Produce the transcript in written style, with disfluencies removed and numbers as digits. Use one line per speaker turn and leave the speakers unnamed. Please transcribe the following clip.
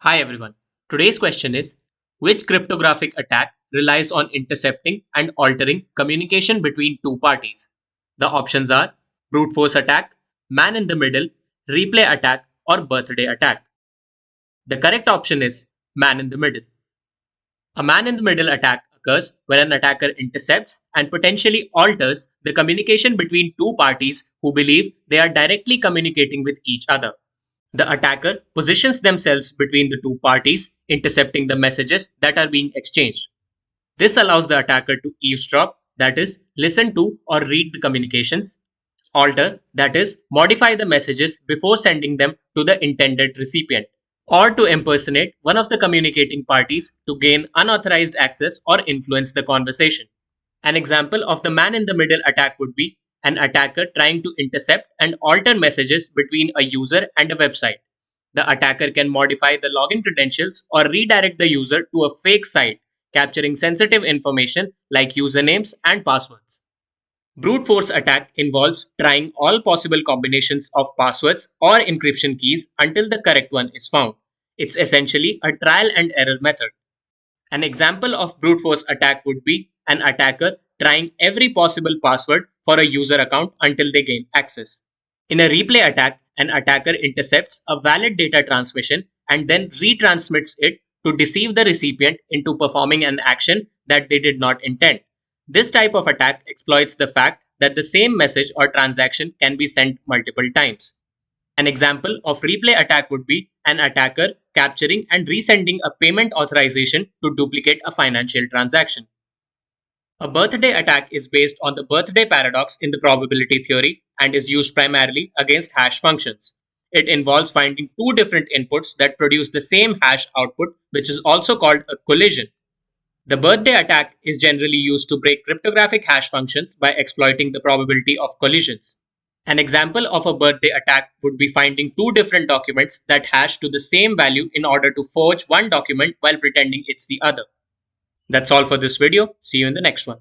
Hi everyone. Today's question is, which cryptographic attack relies on intercepting and altering communication between two parties? The options are brute force attack, man in the middle, replay attack, or birthday attack. The correct option is man in the middle. A man in the middle attack occurs when an attacker intercepts and potentially alters the communication between two parties who believe they are directly communicating with each other. The attacker positions themselves between the two parties, intercepting the messages that are being exchanged. This allows the attacker to eavesdrop, that is, listen to or read the communications, alter, that is, modify the messages before sending them to the intended recipient, or to impersonate one of the communicating parties to gain unauthorized access or influence the conversation. An example of the man in the middle attack would be an attacker trying to intercept and alter messages between a user and a website. The attacker can modify the login credentials or redirect the user to a fake site, capturing sensitive information like usernames and passwords. Brute force attack involves trying all possible combinations of passwords or encryption keys until the correct one is found. It's essentially a trial and error method. An example of brute force attack would be an attacker trying every possible password for a user account until they gain access. In a replay attack, an attacker intercepts a valid data transmission and then retransmits it to deceive the recipient into performing an action that they did not intend. This type of attack exploits the fact that the same message or transaction can be sent multiple times. An example of replay attack would be an attacker capturing and resending a payment authorization to duplicate a financial transaction. A birthday attack is based on the birthday paradox in the probability theory and is used primarily against hash functions. It involves finding two different inputs that produce the same hash output, which is also called a collision. The birthday attack is generally used to break cryptographic hash functions by exploiting the probability of collisions. An example of a birthday attack would be finding two different documents that hash to the same value in order to forge one document while pretending it's the other. That's all for this video. See you in the next one.